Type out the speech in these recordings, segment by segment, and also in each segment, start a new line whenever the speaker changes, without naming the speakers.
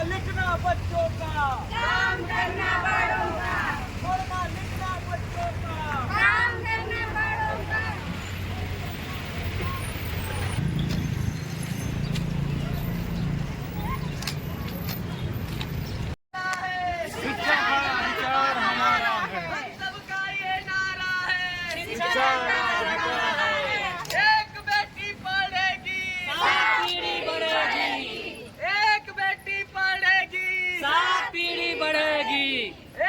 लिखना बच्चों का,
काम करना बड़ों का,
पढ़ना लिखना बच्चों का,
काम करना बड़ों का।
शिक्षा का अधिकार हमारा है,
सबका ये नारा है,
शिक्षा का अधिकार है।
एक बेटी पढ़ेगी,
सात पीढ़ी बढ़ेगी,
एक बेटी पढ़ेगी,
सात पीढ़ी बढ़ेगी,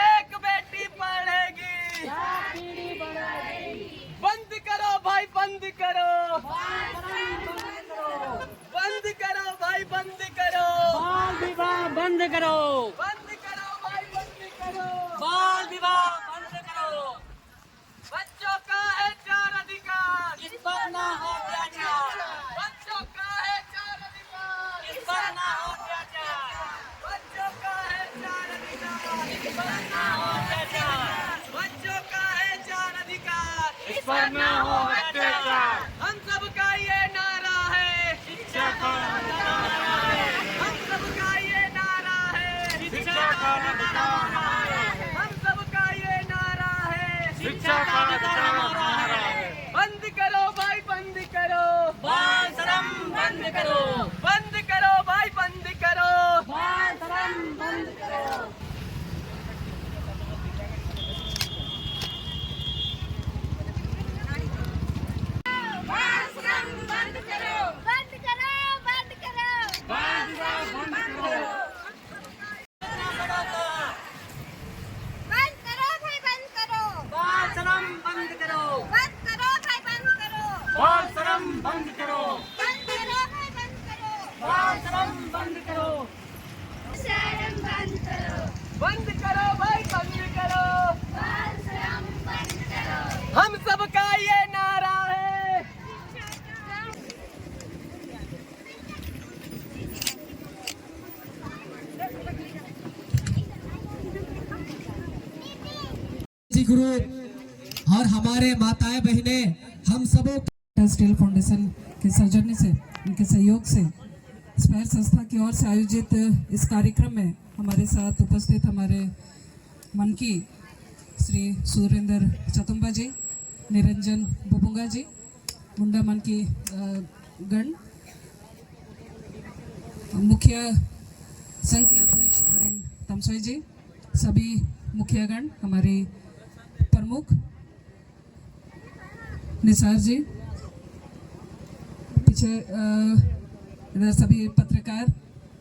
एक बेटी पढ़ेगी।
सात पीढ़ी बढ़ेगी।
बंद करो भाई, बंद करो, बंद करो भाई, बंद करो,
बाल विवाह बंद करो,
बंद करो भाई, बंद करो।
बाल विवाह बंद करो।
बच्चों का है 4 अधिकार,
इस पर ना हो अत्याचार,
बच्चों का है 4 अधिकार,
इस पर ना हो अत्याचार,
बच्चों का है 4 अधिकार,
इस पर ना हो अत्याचार,
बच्चों का है 4 अधिकार।
इस पर न हो अत्याचार।
हम सबका ये नारा है,
शिक्षा का अधिकार है,
हम सबका ये नारा है,
शिक्षा का अधिकार हमारा है,
हम सबका ये नारा है।
शिक्षा का अधिकार हमारा है।
बंद करो भाई, बंद करो,
बाल श्रम बंद करो,
बंद करो भाई, बंद करो।
बाल श्रम बंद करो।
बाल श्रम बंद करो, बंद करो, बंद करो,
बाल विवाह बंद करो,
बंद करो भाई, बंद करो,
बाल श्रम बंद करो,
बंद करो भाई, बंद करो,
बाल श्रम बंद करो,
बंद करो भाई, बंद करो,
बाल श्रम बंद करो,
शर्म बंद करो,
बंद करो भाई, बंद करो।
बाल श्रम बंद करो।
हम सबका ये नारा है।
जी गुरु और हमारे माताएं बहनें हम सबों स्टील फाउंडेशन के सौजन्य से, उनके सहयोग से स्पैर संस्था की ओर से आयोजित इस कार्यक्रम में हमारे साथ उपस्थित हमारे मन की श्री सुरेंद्र चतुम्बा जी, निरंजन बुबुंगा जी, मुंडा मन की गण, मुखिया संघ के अध्यक्ष तमसोई जी, सभी मुखियागण, हमारे प्रमुख निसार जी, पीछे इधर सभी पत्रकार,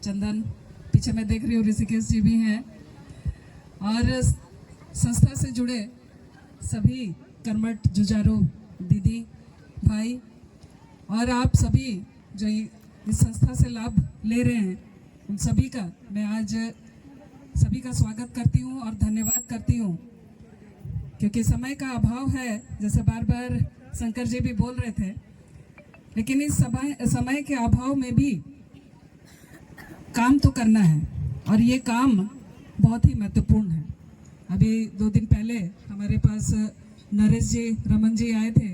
चंदन पीछे मैं देख रही हूँ, ऋषिकेश जी भी हैं, और संस्था से जुड़े सभी कर्मठ जुझारू दीदी भाई, और आप सभी जो इस संस्था से लाभ ले रहे हैं, उन सभी का मैं आज सभी का स्वागत करती हूँ और धन्यवाद करती हूँ, क्योंकि समय का अभाव है, जैसे बार बार शंकर जी भी बोल रहे थे, लेकिन इस समय के अभाव में भी काम तो करना है, और ये काम बहुत ही महत्वपूर्ण है। अभी 2 दिन पहले हमारे पास नरेश जी, रमन जी आए थे,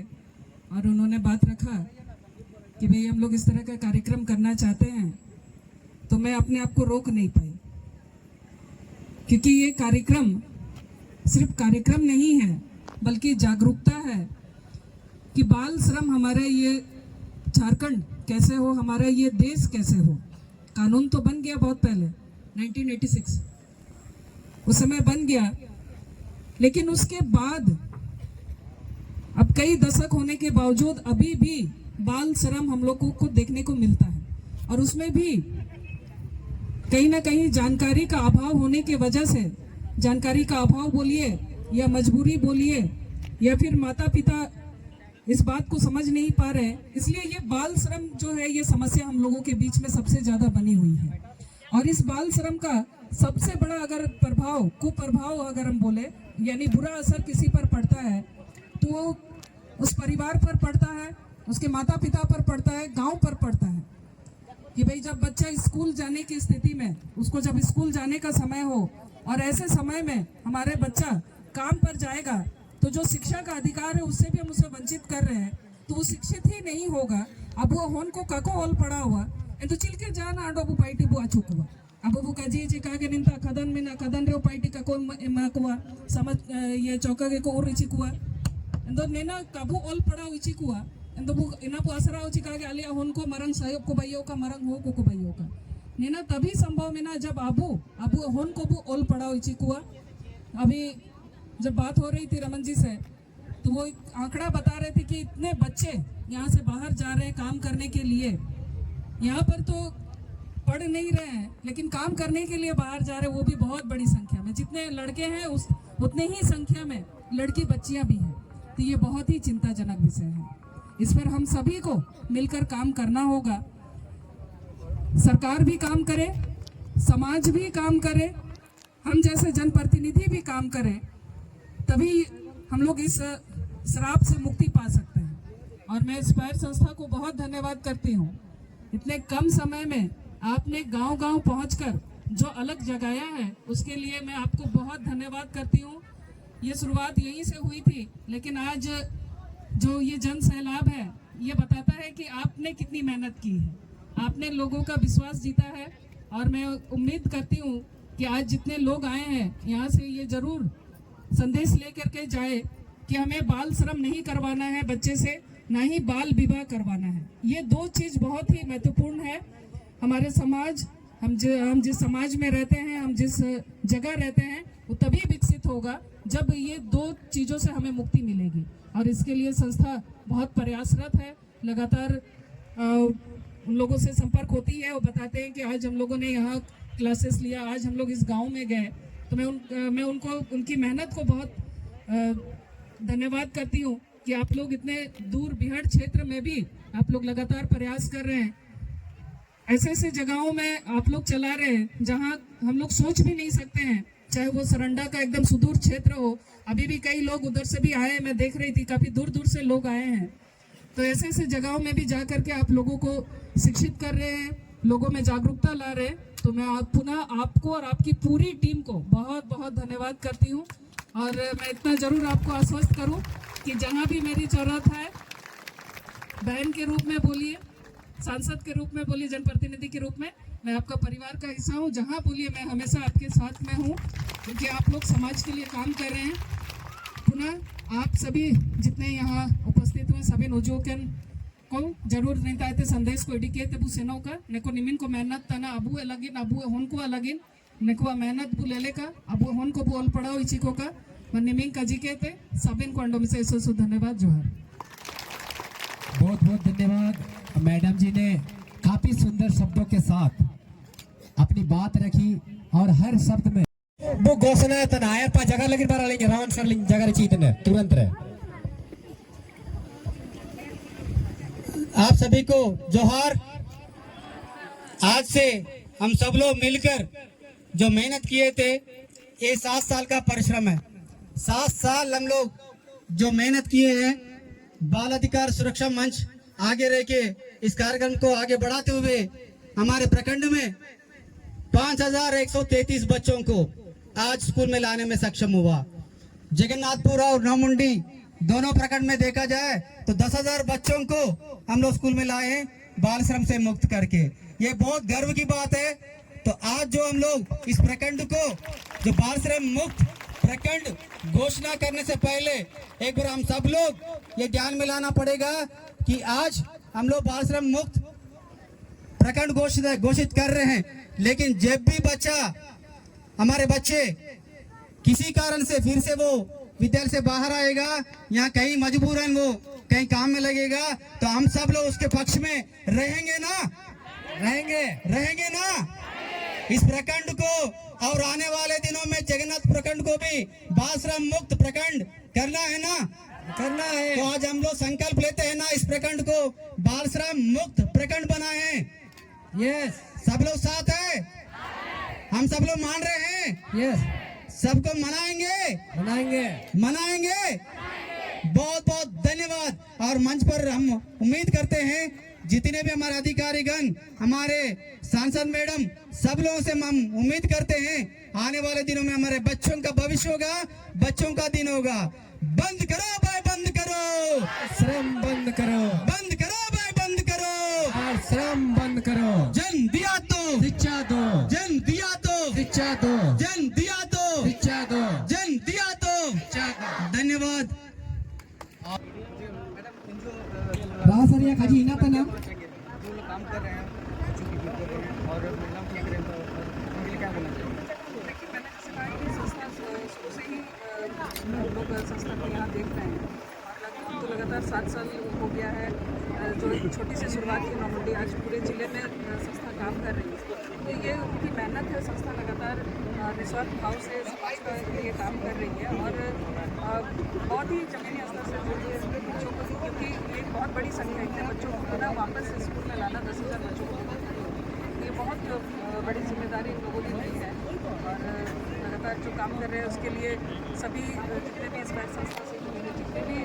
और उन्होंने बात रखा कि भाई हम लोग इस तरह का कार्यक्रम करना चाहते हैं, तो मैं अपने आप को रोक नहीं पाई, क्योंकि ये कार्यक्रम सिर्फ कार्यक्रम नहीं है, बल्कि जागरूकता है कि बाल श्रम हमारे ये झारखंड कैसे हो, हमारा ये देश कैसे हो। कानून तो बन गया बहुत पहले 1986, उस समय बन गया, लेकिन उसके बाद अब कई दशक होने के बावजूद अभी भी बाल श्रम हम लोगों को देखने को मिलता है, और उसमें भी कहीं ना कहीं जानकारी का अभाव होने की वजह से, जानकारी का अभाव बोलिए या मजबूरी बोलिए, या फिर माता पिता इस बात को समझ नहीं पा रहे, इसलिए ये बाल श्रम जो है, ये समस्या हम लोगों के बीच में सबसे ज़्यादा बनी हुई है। और इस बाल श्रम का सबसे बड़ा अगर प्रभाव, कुप्रभाव अगर हम बोले, यानी बुरा असर किसी पर पड़ता है, तो वो उस परिवार पर पड़ता है, उसके माता पिता पर पड़ता है, गांव पर पड़ता है, कि भाई जब बच्चा स्कूल जाने की स्थिति में, उसको जब स्कूल जाने का समय हो, और ऐसे समय में हमारे बच्चा काम पर जाएगा, तो जो शिक्षा का अधिकार है उससे भी हम उसे वंचित कर रहे हैं, तो वो शिक्षित ही नहीं होगा। अब वो होन को काको होल पड़ा हुआ तो चिल के जाना आडो बु पाइटी बु अचुक हुआ, अब वो kaji ची कागे निंता खदन में ना खदन रे पाइटी का कोन मा कुआ समझ ये चौका के को और इची कुआ एंदो नेना काबू ऑल पड़ा इची कुआ एंदो वो इना पो असरा उची कागे आलिया होन को मरंग सहयोग को भाइयों का मरंग हो को भाइयों का नेना तभी संभव में ना जब आबू होन को वो ऑल पड़ा इची कुआ। अभी जब बात हो रही थी रमन जी से तो वो आंकड़ा बता रहे थे कि इतने बच्चे यहाँ से बाहर जा रहे हैं काम करने के लिए, यहाँ पर तो पढ़ नहीं रहे हैं लेकिन काम करने के लिए बाहर जा रहे हैं, वो भी बहुत बड़ी संख्या में। जितने लड़के हैं उतने ही संख्या में लड़की बच्चियां भी हैं। तो ये बहुत ही चिंताजनक विषय है, इस पर हम सभी को मिलकर काम करना होगा। सरकार भी काम करे, समाज भी काम करे, हम जैसे जनप्रतिनिधि भी काम करें, तभी हम लोग इस श्राप से मुक्ति पा सकते हैं। और मैं इंस्पायर संस्था को बहुत धन्यवाद करती हूँ, इतने कम समय में आपने गांव-गांव पहुंचकर जो अलग जगाया है उसके लिए मैं आपको बहुत धन्यवाद करती हूँ। ये शुरुआत यहीं से हुई थी लेकिन आज जो ये जन सैलाब है ये बताता है कि आपने कितनी मेहनत की है, आपने लोगों का विश्वास जीता है। और मैं उम्मीद करती हूँ कि आज जितने लोग आए हैं यहाँ से ये जरूर संदेश लेकर के जाए कि हमें बाल श्रम नहीं करवाना है बच्चे से, ना ही बाल विवाह करवाना है। ये दो चीज़ बहुत ही महत्वपूर्ण है। हमारे समाज, हम जिस समाज में रहते हैं, हम जिस जगह रहते हैं, वो तभी विकसित होगा जब ये दो चीज़ों से हमें मुक्ति मिलेगी। और इसके लिए संस्था बहुत प्रयासरत है, लगातार उन लोगों से संपर्क होती है। वो बताते हैं कि आज हम लोगों ने यहाँ क्लासेस लिया, आज हम लोग इस गांव में गए। तो मैं उनको उनकी मेहनत को बहुत धन्यवाद करती हूँ कि आप लोग इतने दूर बिहार क्षेत्र में भी आप लोग लगातार प्रयास कर रहे हैं। ऐसे ऐसे जगहों में आप लोग चला रहे हैं जहाँ हम लोग सोच भी नहीं सकते हैं, चाहे वो सरंडा का एकदम सुदूर क्षेत्र हो। अभी भी कई लोग उधर से भी आए हैं, मैं देख रही थी काफ़ी दूर दूर से लोग आए हैं। तो ऐसे ऐसे जगहों में भी जा करके आप लोगों को शिक्षित कर रहे हैं, लोगों में जागरूकता ला रहे हैं। तो मैं पुनः आपको और आपकी पूरी टीम को बहुत बहुत धन्यवाद करती हूँ। और मैं इतना ज़रूर आपको आश्वस्त करूँ कि जहाँ भी मेरी ज़रूरत है, बहन के रूप में बोलिए, सांसद के रूप में बोलिए, जनप्रतिनिधि के रूप में, मैं आपका परिवार का हिस्सा हूँ। जहाँ बोलिए मैं हमेशा आपके साथ में हूँ, क्योंकि आप लोग समाज के लिए काम कर रहे हैं। पुनः आप सभी जितने यहाँ उपस्थित हुए सभी नौजवान को जरूर नेताते संदेश को इडिकेते बु सेनो का neko निमिन को मेहनत तना अबू अलगिन अबू होन को अलगिन neko मेहनत बु लेले का अबू होन को बोल पड़ाओ इची को का मन निमिन का जी कहते सबिन को अंडों में से सु धन्यवाद। जोहार।
बहुत बहुत धन्यवाद। मैडम जी ने काफी सुंदर शब्दों के साथ अपनी बात रखी और हर शब्द में वो घोषणा तनायर पा जगह लगी बार लेंगे राउंड सर लेंगे जगह चीतने तुरंत रहे।
आप सभी को जोहार। आज से हम सब लोग मिलकर जो मेहनत किए थे, ये 7 साल का परिश्रम है। 7 साल हम लोग जो मेहनत किए हैं, बाल अधिकार सुरक्षा मंच आगे रह के इस कार्यक्रम को आगे बढ़ाते हुए हमारे प्रखंड में 5133 बच्चों को आज स्कूल में लाने में सक्षम हुआ। जगन्नाथपुर और नौमुंडी दोनों प्रखंड में देखा जाए तो 10,000 बच्चों को हम लोग स्कूल में लाए हैं बाल श्रम से मुक्त करके। ये बहुत गर्व की बात है। तो आज जो हम लोग इस प्रखंड को जो बाल श्रम मुक्त प्रखंड घोषणा करने से पहले एक बार हम सब लोग ये ध्यान में लाना पड़ेगा कि आज हम लोग बाल श्रम मुक्त प्रखंड घोषित कर रहे हैं, लेकिन जब भी बच्चा हमारे बच्चे किसी कारण से फिर से वो विद्यालय से बाहर आएगा या कहीं मजबूरन वो कहीं काम में लगेगा, तो हम सब लोग उसके पक्ष में रहेंगे ना, रहेंगे ना। इस प्रखंड को और आने वाले दिनों में जगन्नाथ प्रखंड को भी बाल श्रम मुक्त प्रखंड करना है ना, करना है। तो आज हम लोग संकल्प लेते हैं ना, इस प्रखंड को बाल श्रम मुक्त प्रखंड बनाए। यस, सब लोग साथ है, हम सब लोग मान रहे हैं। यस, सबको मनाएंगे। बहुत बहुत धन्यवाद। और मंच पर हम उम्मीद करते हैं जितने भी हमारे अधिकारीगण, हमारे सांसद मैडम, सब लोगों से हम उम्मीद करते हैं आने वाले दिनों में हमारे बच्चों का भविष्य होगा, बच्चों का दिन होगा। बंद करो भाई, बंद करो
श्रम, बंद करो,
बंद करो भाई, बंद करो
और श्रम बंद करो।
जन दिया तो
शिक्षा दो,
जन दिया
रासरिया काजी इना तना
जो लोग काम कर रहे हैं बच्चों की ड्यूटी कर रहे हैं और महिलाओं की कर रहे हैं तो उनके लिए क्या बोलना चाहिए?
देखिए, मैंने जैसे कहा कि संस्था शुरू से ही हम लोग संस्था को यहाँ देख रहे हैं और लगभग तो लगातार 7 साल हो गया है जो एक छोटी सी शुरुआत की नौमंडी आज पूरे ज़िले में संस्था काम कर रही है। तो ये उनकी मेहनत है, संस्था लगातार निस्वार्थ भाव से समाज का लिए काम कर रही है और बहुत ही जमीनी स्तर से जो ये बच्चों को, क्योंकि ये बहुत बड़ी संख्या है, इतने बच्चों को पुनः वापस स्कूल में लाना 10,000 बच्चों को, ये बहुत बड़ी जिम्मेदारी इन लोगों की नहीं है और लगातार जो काम कर रहे हैं उसके लिए सभी जितने भी इस संस्था से जुड़े हैं जितने भी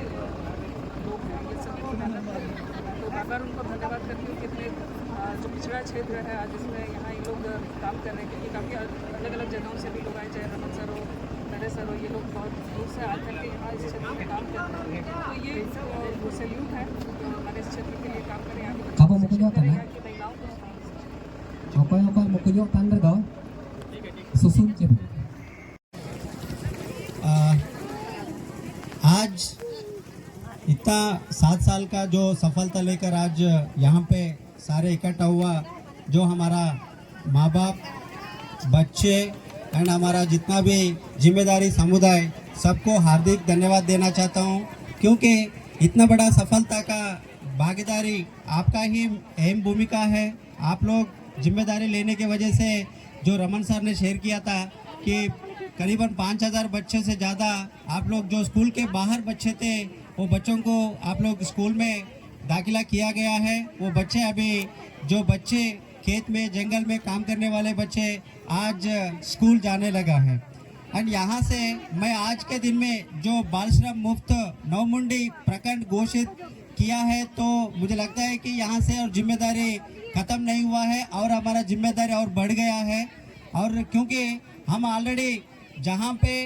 लोग हैं ये सभी की मेहनत है। तो बार बार उनको धन्यवाद करती हूँ कि इतने जो पिछड़ा क्षेत्र है आज इसमें यहाँ ये लोग काम कर रहे हैं, क्योंकि काफ़ी अलग अलग जगहों से भी लोग आए, चाहे रमन सर हो, नरेश सर हो, ये लोग बहुत दूर से आकर के यहाँ इस क्षेत्र में काम कर रहे हैं। तो ये वो सैल्यूट है जो हमारे इस क्षेत्र के लिए काम करें, यहाँ के बच्चों
Apa
को
mau
शिक्षित
kunjung
करें,
tanah?
यहाँ की महिलाओं को
Okoy mau kunjung tanda kau susun cip
आज इतना 7 साल का जो सफलता लेकर आज यहाँ पे सारे इकट्ठा हुआ, जो हमारा माँ बाप, बच्चे एंड हमारा जितना भी जिम्मेदारी समुदाय, सबको हार्दिक धन्यवाद देना चाहता हूँ, क्योंकि इतना बड़ा सफलता का भागीदारी आपका ही अहम भूमिका है। आप लोग जिम्मेदारी लेने के वजह से जो रमन सर ने शेयर किया था कि करीबन 5,000 बच्चों से ज़्यादा आप लोग जो स्कूल के बाहर बच्चे थे वो बच्चों को आप लोग स्कूल में दाखिला किया गया है। वो बच्चे अभी जो बच्चे खेत में जंगल में काम करने वाले बच्चे आज स्कूल जाने लगा है। एंड यहाँ से मैं आज के दिन में जो बाल श्रम मुक्त नौमुंडी प्रखंड घोषित किया है, तो मुझे लगता है कि यहाँ से और जिम्मेदारी ख़त्म नहीं हुआ है और हमारा जिम्मेदारी और बढ़ गया है। और क्योंकि हम ऑलरेडी जहाँ पे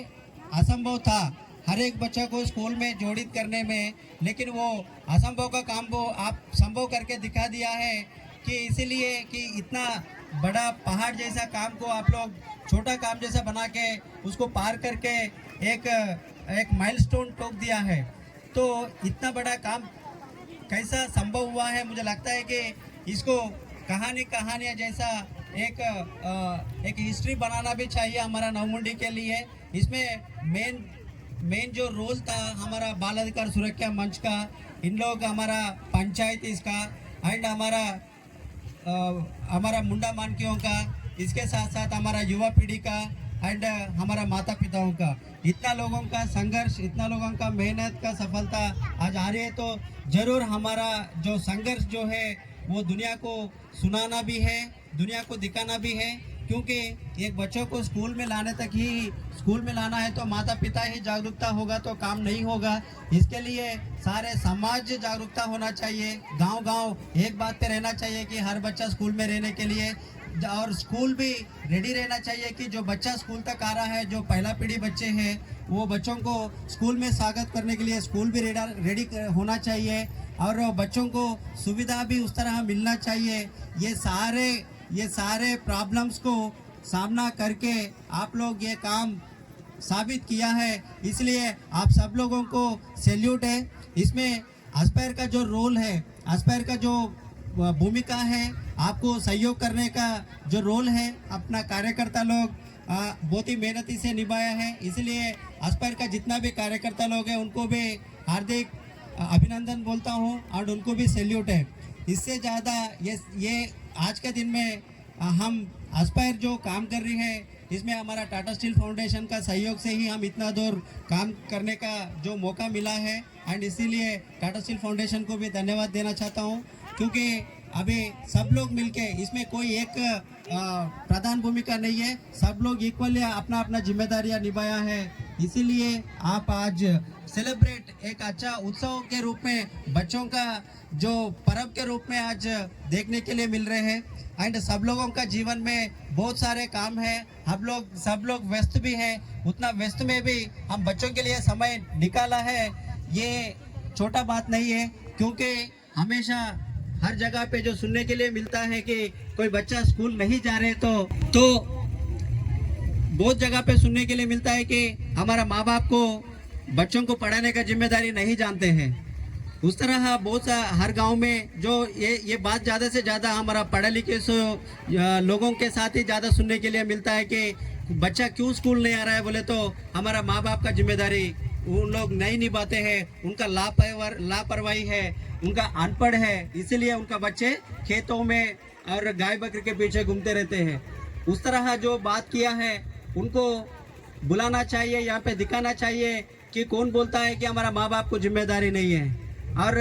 असंभव था हर एक बच्चा को स्कूल में जोड़ित करने में, लेकिन वो असंभव का काम वो आप संभव करके दिखा दिया है कि इसीलिए कि इतना बड़ा पहाड़ जैसा काम को आप लोग छोटा काम जैसा बना के उसको पार करके एक माइलस्टोन टोक दिया है। तो इतना बड़ा काम कैसा संभव हुआ है, मुझे लगता है कि इसको कहानियाँ जैसा एक हिस्ट्री बनाना भी चाहिए हमारा नौमुंडी के लिए। इसमें मेन जो रोल था हमारा बाल अधिकार सुरक्षा मंच का, इन लोग हमारा पंचायत इसका एंड हमारा मुंडा मानकियों का, इसके साथ साथ हमारा युवा पीढ़ी का एंड हमारा माता पिताओं का, इतना लोगों का संघर्ष, इतना लोगों का मेहनत का सफलता आज आ रही है। तो ज़रूर हमारा जो संघर्ष जो है वो दुनिया को सुनाना भी है, दुनिया को दिखाना भी है, क्योंकि एक बच्चों को स्कूल में लाने तक ही स्कूल में लाना है तो माता पिता ही जागरूकता होगा तो काम नहीं होगा। इसके लिए सारे समाज जागरूकता होना चाहिए, गांव-गांव एक बात पे रहना चाहिए कि हर बच्चा स्कूल में रहने के लिए, और स्कूल भी रेडी रहना चाहिए कि जो बच्चा स्कूल तक आ रहा है, जो पहला पीढ़ी बच्चे हैं, वो बच्चों को स्कूल में स्वागत करने के लिए स्कूल भी रेडी होना चाहिए और बच्चों को सुविधा भी उस तरह मिलना चाहिए। ये सारे प्रॉब्लम्स को सामना करके आप लोग ये काम साबित किया है, इसलिए आप सब लोगों को सैल्यूट है। इसमें एस्पायर का जो रोल है, एस्पायर का जो भूमिका है, आपको सहयोग करने का जो रोल है, अपना कार्यकर्ता लोग बहुत ही मेहनती से निभाया है, इसलिए एस्पायर का जितना भी कार्यकर्ता लोग हैं उनको भी हार्दिक अभिनंदन बोलता हूँ और उनको भी सैल्यूट है। इससे ज़्यादा ये आज के दिन में हम एस्पायर जो काम कर रही है, इसमें हमारा टाटा स्टील फाउंडेशन का सहयोग से ही हम इतना दूर काम करने का जो मौका मिला है एंड इसीलिए टाटा स्टील फाउंडेशन को भी धन्यवाद देना चाहता हूँ, क्योंकि अभी सब लोग मिलके, इसमें कोई एक प्रधान भूमिका नहीं है, सब लोग इक्वली अपना अपना जिम्मेदारियां निभाया है। इसीलिए आप आज सेलिब्रेट एक अच्छा उत्सव के रूप में, बच्चों का जो पर्व के रूप में आज देखने के लिए मिल रहे हैं एंड सब लोगों का जीवन में बहुत सारे काम है, हम सब लोग व्यस्त भी हैं, उतना व्यस्त में भी हम बच्चों के लिए समय निकाला है, ये छोटा बात नहीं है, क्योंकि हमेशा हर जगह पे जो सुनने के लिए मिलता है कि कोई बच्चा स्कूल नहीं जा रहे तो बहुत जगह पे सुनने के लिए मिलता है कि हमारा माँ बाप को
बच्चों को पढ़ाने का जिम्मेदारी नहीं जानते हैं। उस तरह बहुत सा हर गांव में जो ये बात ज़्यादा से ज़्यादा हमारा पढ़े लिखे लोगों के साथ ही ज़्यादा सुनने के लिए मिलता है कि बच्चा क्यों स्कूल नहीं आ रहा है, बोले तो हमारा माँ बाप का जिम्मेदारी उन लोग नहीं निभाते हैं, उनका लापरवाही है, उनका अनपढ़ है, इसीलिए उनका बच्चे खेतों में और गाय बकरी के पीछे घूमते रहते हैं। उस तरह जो बात किया है उनको बुलाना चाहिए, यहाँ पे दिखाना चाहिए कि कौन बोलता है कि हमारा माँ बाप को जिम्मेदारी नहीं है। और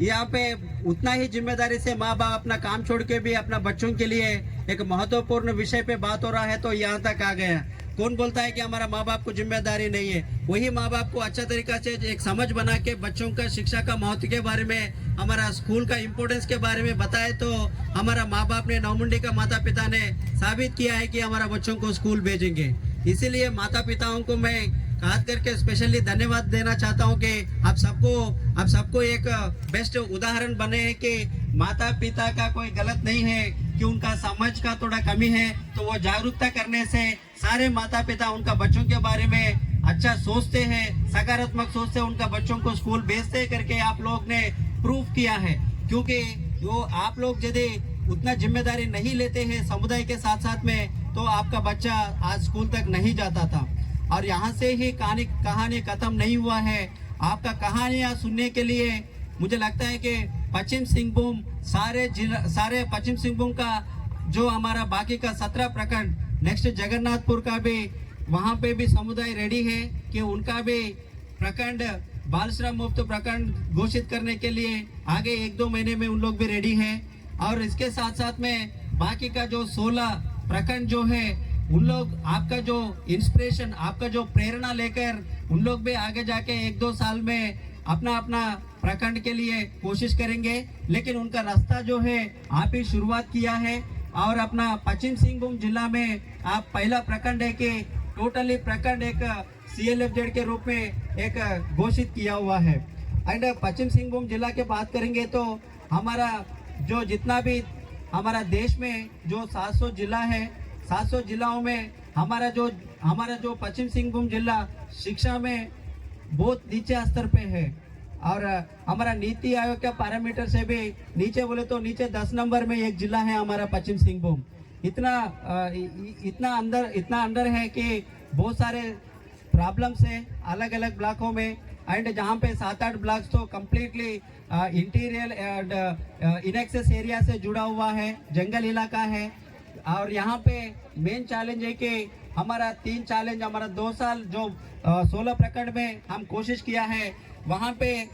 यहाँ पे उतना ही जिम्मेदारी से माँ बाप अपना काम छोड़ के भी अपना बच्चों के लिए एक महत्वपूर्ण विषय पे बात हो रहा है तो यहाँ तक आ गया। कौन बोलता है कि हमारा माँ बाप को जिम्मेदारी नहीं है? वही माँ बाप को अच्छा तरीका से एक समझ बना के बच्चों का शिक्षा का महत्व के बारे में, हमारा स्कूल का इम्पोर्टेंस के बारे में बताए तो हमारा माँ बाप ने, नवमुंडी का माता पिता ने साबित किया है कि हमारा बच्चों को स्कूल भेजेंगे। इसीलिए माता पिताओं को मैं खास करके स्पेशली धन्यवाद देना चाहता हूं कि आप सबको एक बेस्ट उदाहरण बने हैं कि माता पिता का कोई गलत नहीं है कि उनका समझ का थोड़ा कमी है, तो वो जागरूकता करने से सारे माता पिता उनका बच्चों के बारे में अच्छा सोचते हैं, सकारात्मक सोचते हैं, उनका बच्चों को स्कूल भेजते करके आप लोग ने प्रूफ किया है। क्योंकि जो आप लोग यदि उतना जिम्मेदारी नहीं लेते हैं समुदाय के साथ साथ में, तो आपका बच्चा आज स्कूल तक नहीं जाता था। और यहाँ से ही कहानी खत्म नहीं हुआ है। आपका कहानियाँ सुनने के लिए मुझे लगता है कि पश्चिम सिंहभूम सारे पश्चिम सिंहभूम का जो हमारा बाकी का 17 प्रखंड, नेक्स्ट जगन्नाथपुर का भी, वहाँ पे भी समुदाय रेडी है कि उनका भी प्रखंड बाल श्रम मुक्त प्रखंड घोषित करने के लिए आगे 1-2 महीने में उन लोग भी रेडी है। और इसके साथ साथ में बाकी का जो 16 प्रखंड जो है, उन लोग आपका जो इंस्पिरेशन, आपका जो प्रेरणा लेकर उन लोग भी आगे जाके 1-2 साल में अपना प्रखंड के लिए कोशिश करेंगे। लेकिन उनका रास्ता जो है आप ही शुरुआत किया है। और अपना पश्चिम सिंहभूम जिला में आप पहला प्रखंड है कि टोटली प्रखंड एक CLFZ के रूप में एक घोषित किया हुआ है। एंड पश्चिम सिंहभूम जिला के बात करेंगे तो हमारा जो जितना भी हमारा देश में जो 700 जिला है, 700 जिलाओं में हमारा जो पश्चिम सिंहभूम जिला शिक्षा में बहुत नीचे स्तर पे है। और हमारा नीति आयोग के पैरामीटर से भी नीचे बोले तो नीचे 10 नंबर में एक जिला है हमारा पश्चिम सिंहभूम। इतना अंदर है कि बहुत सारे प्रॉब्लम्स है अलग अलग ब्लॉकों में। एंड जहाँ पे 7-8 ब्लॉक्स तो कम्प्लीटली इंटीरियर एंड इनएक्सेस एरिया से जुड़ा हुआ है, जंगल इलाका है। और यहाँ पे मेन चैलेंज है कि हमारा 3 चैलेंज, हमारा 2 साल जो 16 प्रखंड में हम कोशिश किया है, वहाँ पे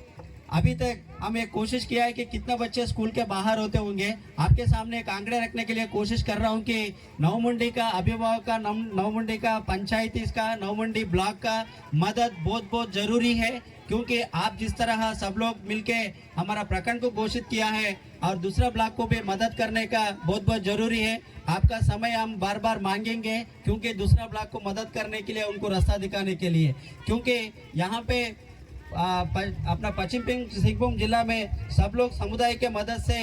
अभी तक हम एक कोशिश किया है कि कितने बच्चे स्कूल के बाहर होते होंगे। आपके सामने एक आंकड़े रखने के लिए कोशिश कर रहा हूँ कि नवमुंडी का अभिभावक का, नवमुंडी का पंचायती का, नवमुंडी ब्लॉक का मदद बहुत बहुत जरूरी है। क्योंकि आप जिस तरह सब लोग मिलके हमारा प्रखंड को घोषित किया है और दूसरा ब्लॉक को भी मदद करने का बहुत बहुत जरूरी है। आपका समय हम बार बार मांगेंगे क्योंकि दूसरा ब्लॉक को मदद करने के लिए, उनको रास्ता दिखाने के लिए। क्योंकि यहाँ पे अपना पश्चिम सिंहभूम जिला में सब लोग समुदाय के मदद से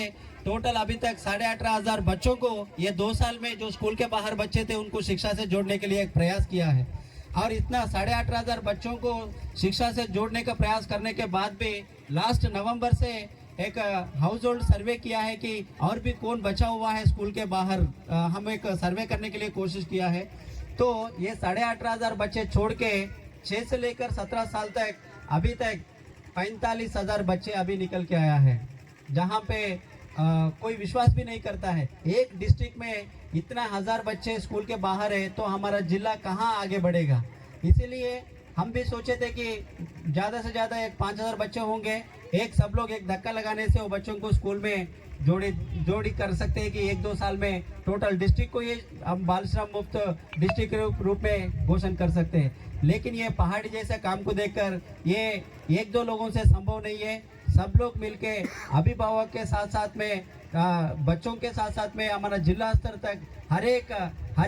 टोटल अभी तक 18,500 बच्चों को ये 2 साल में जो स्कूल के बाहर बच्चे थे उनको शिक्षा से जोड़ने के लिए एक प्रयास किया है। और इतना 18,500 बच्चों को शिक्षा से जोड़ने का प्रयास करने के बाद भी लास्ट नवंबर से एक हाउस होल्ड सर्वे किया है कि और भी कौन बचा हुआ है स्कूल के बाहर, हम एक सर्वे करने के लिए कोशिश किया है। तो ये 18,500 बच्चे छोड़ के 6 से लेकर 17 साल तक अभी तक 45,000 बच्चे अभी निकल के आया है, जहाँ पे कोई विश्वास भी नहीं करता है। एक डिस्ट्रिक्ट में इतना 1000 बच्चे स्कूल के बाहर है तो हमारा जिला कहाँ आगे बढ़ेगा। इसीलिए हम भी सोचे थे कि ज़्यादा से ज़्यादा एक 5000 बच्चे होंगे, एक सब लोग एक धक्का लगाने से वो बच्चों को स्कूल में जोड़ी कर सकते हैं कि 1-2 साल में टोटल डिस्ट्रिक्ट को ये हम बाल श्रम मुक्त डिस्ट्रिक्ट के रूप में घोषणा कर सकते हैं। लेकिन ये पहाड़ी जैसे काम को देखकर ये 1-2 लोगों से संभव नहीं है। सब लोग मिलके अभिभावक के साथ साथ में बच्चों के साथ साथ में हमारा जिला स्तर तक हर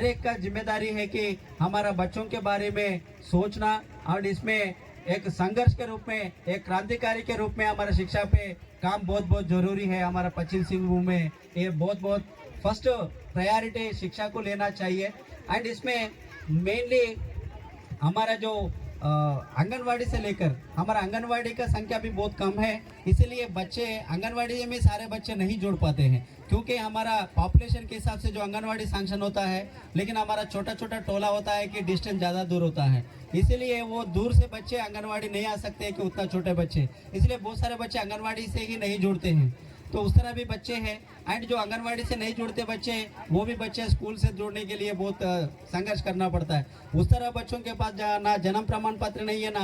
एक का जिम्मेदारी है कि हमारा बच्चों के बारे में सोचना और इसमें एक संघर्ष के रूप में, एक क्रांतिकारी के रूप में हमारा शिक्षा पे काम बहुत बहुत जरूरी है। हमारा पश्चिम सिंहभूम में ये बहुत फर्स्ट प्रायोरिटी शिक्षा को लेना चाहिए। एंड इसमें मेनली हमारा जो आंगनवाड़ी से लेकर हमारा आंगनवाड़ी का संख्या भी बहुत कम है, इसीलिए बच्चे आंगनवाड़ी में सारे बच्चे नहीं जोड़ पाते हैं, क्योंकि हमारा पॉपुलेशन के हिसाब से जो आंगनवाड़ी सैंक्शन होता है, लेकिन हमारा छोटा छोटा टोला होता है कि डिस्टेंस ज़्यादा दूर होता है, इसीलिए वो दूर से बच्चे आंगनवाड़ी नहीं आ सकते कि उतना छोटे बच्चे, इसलिए बहुत सारे बच्चे आंगनवाड़ी से ही नहीं जुड़ते हैं। तो उस तरह भी बच्चे हैं, एंड जो आंगनवाड़ी से नहीं जुड़ते बच्चे वो भी बच्चे स्कूल से जुड़ने के लिए बहुत संघर्ष करना पड़ता है। उस तरह बच्चों के पास ना जन्म प्रमाण पत्र नहीं है, ना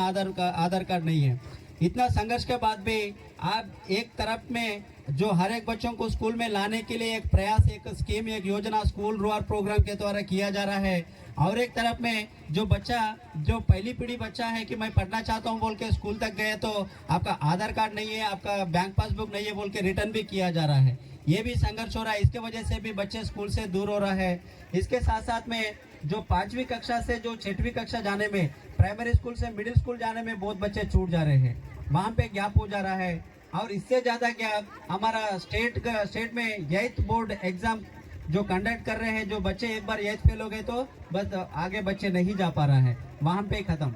आधार कार्ड नहीं है। इतना संघर्ष के बाद भी आप एक तरफ में जो हर एक बच्चों को स्कूल में लाने के लिए एक प्रयास, एक स्कीम, एक योजना स्कूल रोआर प्रोग्राम के द्वारा किया जा रहा है, और एक तरफ में जो बच्चा जो पहली पीढ़ी बच्चा है कि मैं पढ़ना चाहता हूं बोल के स्कूल तक गए तो आपका आधार कार्ड नहीं है, आपका बैंक पासबुक नहीं है बोल के रिटर्न भी किया जा रहा है। ये भी संघर्ष हो रहा है, इसके वजह से भी बच्चे स्कूल से दूर हो रहा है। इसके साथ साथ में जो 5वीं कक्षा से जो 6वीं कक्षा जाने में, प्राइमरी स्कूल से मिडिल स्कूल जाने में बहुत बच्चे छूट जा रहे हैं, वहाँ पे गैप हो जा रहा है। और इससे ज़्यादा गैप हमारा स्टेट में 8th बोर्ड एग्जाम जो कंडक्ट कर रहे हैं, जो बच्चे एक बार 8th फेल हो गए तो बस आगे बच्चे नहीं जा पा रहा है, वहाँ पे ख़त्म।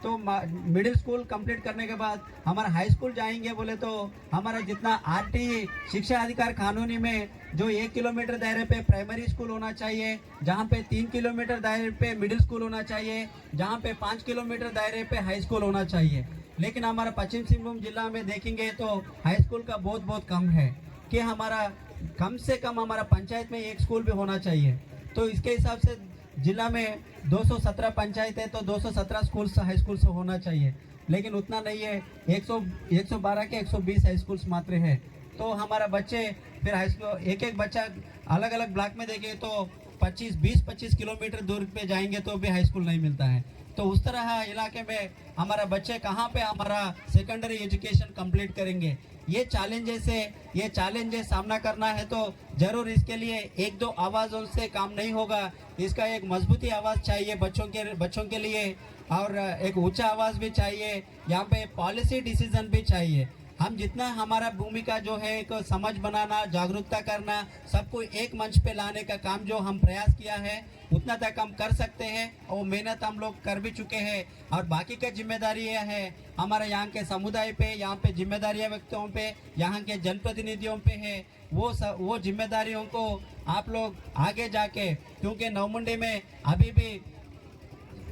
तो मिडिल स्कूल कंप्लीट करने के बाद हमारा हाई स्कूल जाएंगे बोले तो हमारा जितना आरटी शिक्षा अधिकार कानूनी में जो 1 किलोमीटर दायरे पे प्राइमरी स्कूल होना चाहिए, जहाँ पे 3 किलोमीटर दायरे पे मिडिल स्कूल होना चाहिए, जहाँ पे 5 किलोमीटर दायरे पे हाई स्कूल होना चाहिए, लेकिन हमारा पश्चिम सिंहभूम जिला में देखेंगे तो हाई स्कूल का बहुत कम है कि हमारा कम से कम हमारा पंचायत में एक स्कूल भी होना चाहिए। तो इसके हिसाब से जिला में 217 पंचायत है तो 217 स्कूल्स हाई स्कूल्स होना चाहिए, लेकिन उतना नहीं है। 112 के 120 हाई स्कूल्स मात्र है। तो हमारा बच्चे फिर हाई स्कूल एक बच्चा अलग अलग ब्लॉक में देखें तो 20-25 किलोमीटर दूर पे जाएंगे तो भी हाई स्कूल नहीं मिलता है। तो उस तरह इलाके में हमारा बच्चे कहाँ पे हमारा सेकेंडरी एजुकेशन कंप्लीट करेंगे। ये चैलेंजेस सामना करना है तो जरूर इसके लिए 1-2 आवाज़ों से काम नहीं होगा, इसका एक मजबूती आवाज़ चाहिए बच्चों के लिए, और एक ऊंचा आवाज़ भी चाहिए। यहाँ पे पॉलिसी डिसीजन भी चाहिए। हम जितना हमारा भूमिका जो है एक समझ बनाना, जागरूकता करना, सबको एक मंच पे लाने का काम जो हम प्रयास किया है उतना तक हम कर सकते हैं, और मेहनत हम लोग कर भी चुके हैं। और बाकी का जिम्मेदारी यह है हमारे यहाँ के समुदाय पे, यहाँ पे जिम्मेदारियाँ व्यक्तियों पे, यहाँ के जनप्रतिनिधियों पे है। वो जिम्मेदारियों को आप लोग आगे जाके, क्योंकि नौमुंडी में अभी भी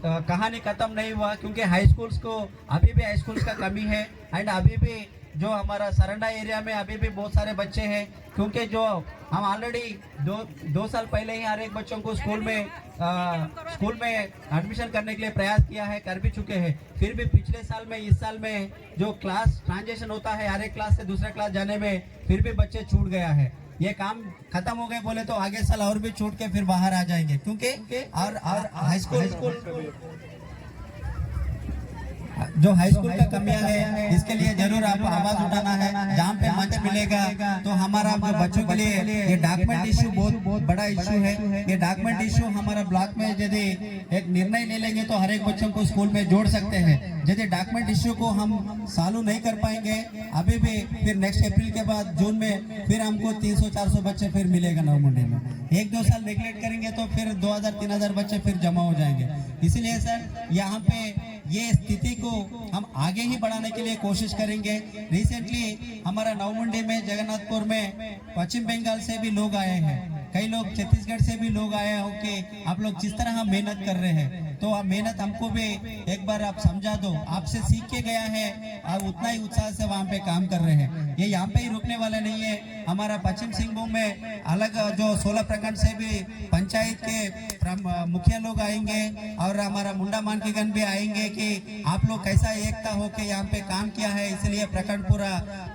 कहानी खत्म नहीं हुआ, क्योंकि हाई स्कूल्स को अभी भी हाई स्कूल्स का कमी है, एंड अभी भी जो हमारा सरंडा एरिया में अभी भी बहुत सारे बच्चे हैं, क्योंकि जो हम ऑलरेडी 2 साल पहले ही हर एक बच्चों को स्कूल में एडमिशन करने के लिए प्रयास किया है, कर भी चुके हैं। फिर भी पिछले साल में इस साल में जो क्लास ट्रांजिशन होता है हर एक क्लास से दूसरा क्लास जाने में, फिर भी बच्चे छूट गया है। ये काम खत्म हो गए बोले तो आगे साल और भी छूट के फिर बाहर आ जाएंगे, क्योंकि और हाई स्कूल जो हाई स्कूल का कमियां है, इसके लिए जरूर आप आवाज उठाना है। जहाँ पे मंच मिलेगा तो हमारा बच्चों के लिए ये डॉक्यूमेंट इश्यू बहुत बड़ा इश्यू है। ये डॉक्यूमेंट इश्यू हमारा ब्लॉक में यदि एक निर्णय ले लेंगे तो हर एक बच्चों को स्कूल में जोड़ सकते हैं। यदि डॉक्यूमेंट इश्यू को हम चालू नहीं कर पाएंगे अभी भी, फिर नेक्स्ट अप्रैल के बाद जून में फिर हमको 300-400 बच्चे फिर मिलेगा नौमुंडी में। 1-2 साल नेगलेक्ट करेंगे तो फिर 2000-3000 बच्चे फिर जमा हो जाएंगे। इसीलिए सर यहाँ पे ये स्थिति को हम आगे ही बढ़ाने के लिए कोशिश करेंगे। रिसेंटली हमारा नौमुंडी में, जगन्नाथपुर में पश्चिम बंगाल से भी लोग आए हैं, कई लोग छत्तीसगढ़ से भी लोग आए हो कि आप लोग जिस तरह हम मेहनत कर रहे हैं तो आप मेहनत हमको भी एक बार आप समझा दो, आपसे सीख के गया है और उतना ही उत्साह से वहाँ पे काम कर रहे हैं। ये यहाँ पे ही रुकने वाले नहीं है। हमारा पश्चिम सिंहभूम में अलग जो 16 प्रखंड से भी पंचायत के मुखिया लोग आएंगे और हमारा मुंडा मानकीगण भी आएंगे कि आप लोग कैसा एकता होके यहाँ पे काम किया है, इसलिए प्रखंड पूरा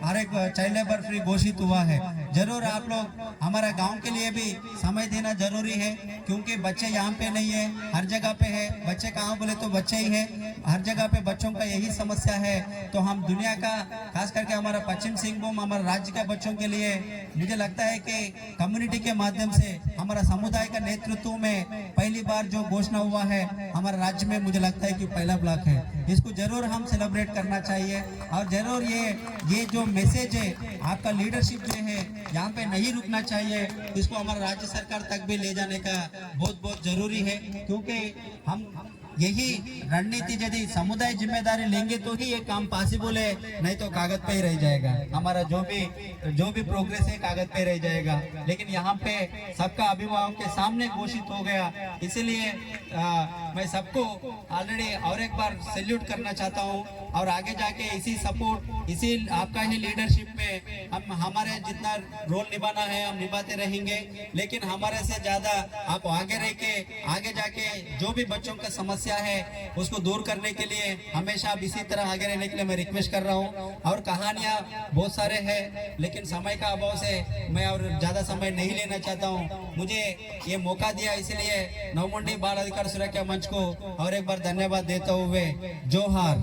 हर एक चाइल्ड लेबर फ्री घोषित हुआ है। जरूर आप लोग हमारा गाँव के लिए भी समय देना जरूरी है, क्योंकि बच्चे यहाँ पे नहीं है, हर जगह पे है। बच्चे कहाँ बोले तो बच्चे ही है, हर जगह पे बच्चों का यही समस्या है। तो हम दुनिया का, खास करके हमारा पश्चिम सिंहभूम, हमारे राज्य के बच्चों के लिए मुझे लगता है कि कम्युनिटी के माध्यम से हमारा समुदाय का नेतृत्व में पहली बार जो घोषणा हुआ है हमारे राज्य में, मुझे लगता है कि पहला ब्लॉक है। इसको जरूर हम सेलिब्रेट करना चाहिए और जरूर ये जो मैसेज है आपका लीडरशिप जो है यहाँ पे नहीं रुकना चाहिए, इसको हमारा राज्य सरकार तक भी ले जाने का बहुत जरूरी है। क्योंकि हम यही रणनीति यदि समुदाय जिम्मेदारी लेंगे तो ही ये काम पॉसिबल है, नहीं तो कागज पे ही रह जाएगा। हमारा जो भी प्रोग्रेस है कागज पे रह जाएगा। लेकिन यहाँ पे सबका अभिभावक के सामने घोषित हो गया, इसीलिए मैं सबको ऑलरेडी और एक बार सैल्यूट करना चाहता हूँ। और आगे जाके इसी सपोर्ट, इसी आपका ही लीडरशिप में हम हमारे जितना रोल निभाना है हम निभाते रहेंगे। लेकिन हमारे से ज्यादा आप आगे रह के आगे जाके जो भी बच्चों का समस्या है उसको दूर करने के लिए हमेशा आप इसी तरह आगे रहने के लिए मैं रिक्वेस्ट कर रहा हूँ। और कहानियाँ बहुत सारे हैं, लेकिन समय का अभाव से मैं और ज्यादा समय नहीं लेना चाहता हूँ। मुझे ये मौका दिया इसलिए नौमुंडी बाल अधिकार सुरक्षा मंच को और एक बार धन्यवाद देते हुए जोहार।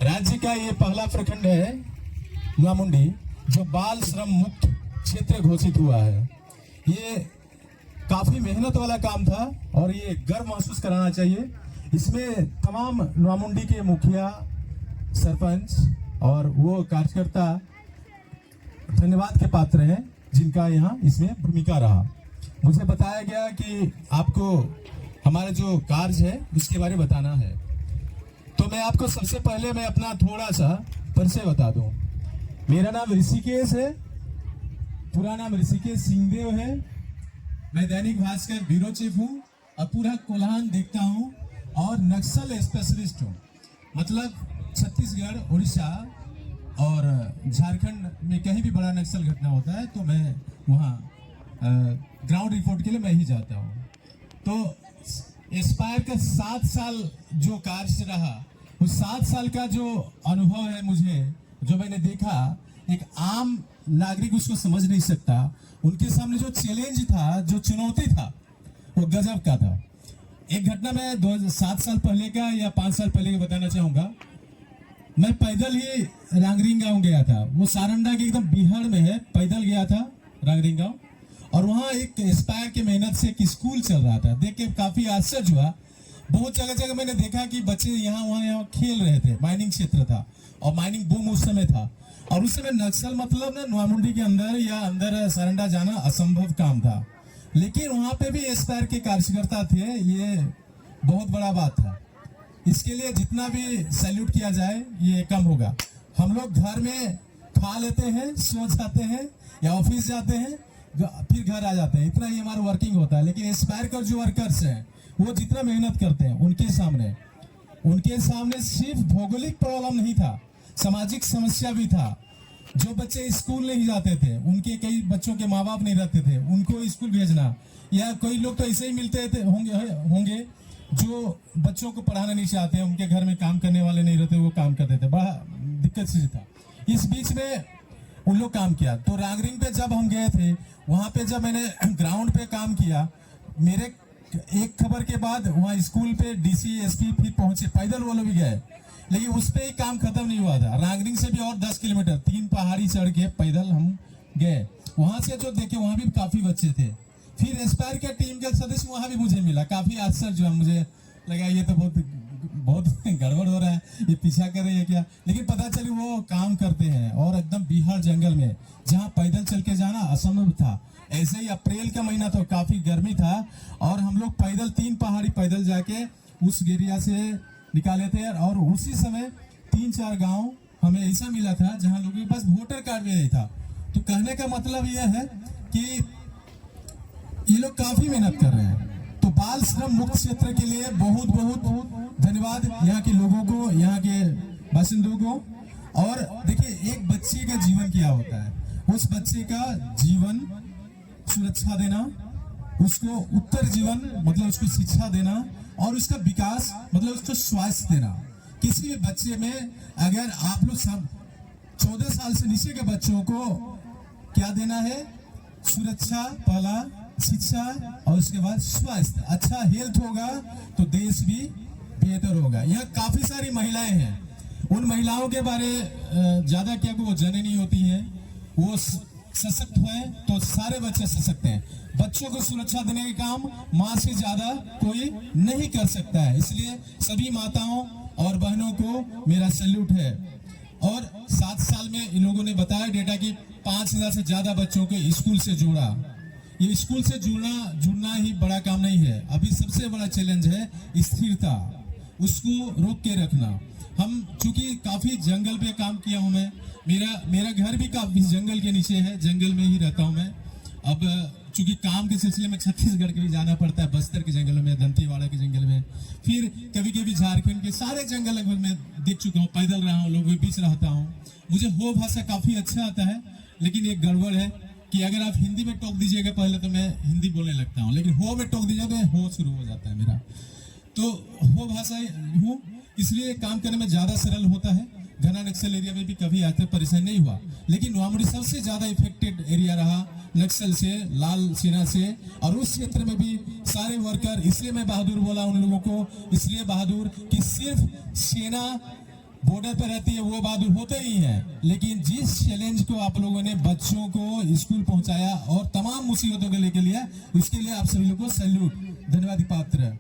राज्य का ये पहला प्रखंड है नौमुंडी जो बाल श्रम मुक्त क्षेत्र घोषित हुआ है। ये काफी मेहनत वाला काम था और ये गर्व महसूस कराना चाहिए। इसमें तमाम नौमुंडी के मुखिया, सरपंच और वो कार्यकर्ता धन्यवाद के पात्र हैं जिनका यहाँ इसमें भूमिका रहा। मुझे बताया गया कि आपको हमारा जो कार्य है उसके बारे में बताना है, तो मैं आपको सबसे पहले मैं अपना थोड़ा सा परिचय बता दूं। मेरा नाम ऋषिकेश है, पूरा नाम ऋषिकेश सिंहदेव है। मैं दैनिक भास्कर ब्यूरो चीफ हूँ और पूरा कोल्हान देखता हूँ और नक्सल स्पेशलिस्ट हूँ। मतलब छत्तीसगढ़, उड़ीसा और झारखंड में कहीं भी बड़ा नक्सल घटना होता है तो मैं वहाँ ग्राउंड रिपोर्ट के लिए मैं ही जाता हूँ। तो एस्पायर का 7 साल जो कार्य रहा, उस 7 साल का जो अनुभव है मुझे, जो मैंने देखा, एक आम नागरिक उसको समझ नहीं सकता। उनके सामने जो चैलेंज था, जो चुनौती था, वो गजब का था। एक घटना मैं 7 साल पहले का या 5 साल पहले का बताना चाहूंगा। मैं पैदल ही रांगरिंग गांव गया था। वो सारंडा के एकदम बिहार में है। पैदल गया था रांगरिंग गांव और वहाँ एक एस्पायर की मेहनत से एक स्कूल चल रहा था। देख के काफी आश्चर्य हुआ। बहुत जगह मैंने देखा कि बच्चे यहाँ खेल रहे थे। माइनिंग क्षेत्र था और माइनिंग बूम उस समय था और उस समय नक्सल मतलब ना नौमुंडी के अंदर या अंदर सारंडा जाना असंभव काम था। लेकिन वहाँ पे भी एस्पायर के कार्यकर्ता थे। ये बहुत बड़ा बात था। इसके लिए जितना भी सैल्यूट किया जाए ये कम होगा। हम लोग घर में खा लेते हैं, सो जाते हैं या ऑफिस जाते हैं, फिर घर आ जाते हैं, इतना ही हमारा वर्किंग होता है। लेकिन एस्पायर कर जो वर्कर्स हैं वो जितना मेहनत करते हैं उनके सामने सिर्फ भौगोलिक प्रॉब्लम नहीं था, सामाजिक समस्या भी था। जो बच्चे स्कूल नहीं जाते थे, उनके कई बच्चों के माँ बाप नहीं रहते थे, उनको स्कूल भेजना, या कोई लोग तो ऐसे ही मिलते थे होंगे जो बच्चों को पढ़ाना नहीं चाहते हैं, उनके घर में काम करने वाले नहीं रहते, वो काम करते थे। बड़ा दिक्कत से था। इस बीच में उन लोग काम किया। तो रांगरिंग पे जब हम गए थे, वहाँ पे जब मैंने ग्राउंड पे काम किया, मेरे एक खबर के बाद वहाँ स्कूल पे डीसी एसपी फिर पहुंचे, पैदल वो लोग भी गए, लेकिन उस पे ही काम खत्म नहीं हुआ था। रांगरिंग से भी और 10 किलोमीटर 3 पहाड़ी चढ़ के पैदल हम गए। वहां से जो देखे वहां भी काफी बच्चे थे। फिर एस्पायर के टीम के सदस्य वहां भी मुझे मिला। काफी आश्चर्य हुआ, मुझे लगा ये तो बहुत गड़बड़ हो रहा है, ये पीछा कर रही है क्या। लेकिन पता चली वो काम करते हैं और एकदम बिहार जंगल में जहाँ पैदल चल के जाना असंभव था। ऐसे ही अप्रैल का महीना तो काफी गर्मी था और हम लोग पैदल 3 पहाड़ी पैदल जाके उस एरिया से निकाले थे। और उसी समय 3-4 गांव हमें ऐसा मिला था जहां लोगों के पास वोटर कार्ड भी नहीं था। तो कहने का मतलब यह है कि ये लोग काफी मेहनत कर रहे हैं। तो बाल श्रम मुक्त क्षेत्र के लिए बहुत बहुत धन्यवाद यहाँ के लोगों को, यहाँ के बासिंदों को। और देखिए, एक बच्चे का जीवन क्या होता है, उस बच्चे का जीवन सुरक्षा देना, उसको उत्तर जीवन मतलब उसको शिक्षा देना और उसका विकास मतलब उसको स्वास्थ्य देना। किसी भी बच्चे में अगर आप लोग सब 14 साल से नीचे के बच्चों को क्या देना है, सुरक्षा, पहला शिक्षा और उसके बाद स्वास्थ्य। अच्छा हेल्थ होगा तो देश भी बेहतर होगा। यहाँ काफी सारी महिलाएं हैं। उन महिलाओं के बारे ज्यादा क्या वो जननी होती हैं, वो सशक्त है तो सारे बच्चे सशक्त हैं। बच्चों को सुरक्षा देने का काम माँ से ज्यादा कोई नहीं कर सकता है। इसलिए सभी माताओं और बहनों को मेरा सैल्यूट है। और 7 साल में इन लोगों ने बताया डेटा कि 5000 से ज्यादा बच्चों को स्कूल से जोड़ा।
ये स्कूल से जुड़ना ही बड़ा काम नहीं है। अभी सबसे बड़ा चैलेंज है स्थिरता, उसको रोक के रखना। हम चूंकि काफी जंगल पे काम किया हूँ मैं, मेरा घर भी काफी जंगल के नीचे है, जंगल में ही रहता हूँ मैं। अब चूंकि काम के सिलसिले में छत्तीसगढ़ के भी जाना पड़ता है, बस्तर के जंगल में, दंतेवाड़ा के जंगल में, फिर कभी कभी झारखंड के सारे जंगल लगभग मैं देख चुका हूँ, पैदल रहा हूँ, लोगों के बीच रहता हूँ। मुझे हो भाषा काफी अच्छा आता है, लेकिन एक गड़बड़ है कि अगर आप हिंदी में टोक दीजिएगा पहले तो मैं हिंदी बोलने लगता हूँ, लेकिन हो में टोक दीजिएगा तो हो शुरू हो जाता है मेरा। तो हो भाषा हूँ, इसलिए काम करने में ज्यादा सरल होता है। घना नक्सल एरिया में भी कभी आते परेशानी नहीं हुआ, लेकिन नोआमुड़ी सबसे ज्यादा इफेक्टेड एरिया रहा नक्सल से, लाल सेना से, और उस क्षेत्र में भी सारे वर्कर, इसलिए मैं बहादुर बोला उन लोगों को, इसलिए बहादुर कि सिर्फ सेना बॉर्डर पर रहती है वो बहादुर होते ही हैं, लेकिन जिस चैलेंज को आप लोगों ने बच्चों को स्कूल पहुंचाया और तमाम मुसीबतों को लेकर लिया, उसके लिए आप सभी लोगों को सैल्यूट, धन्यवाद पात्र।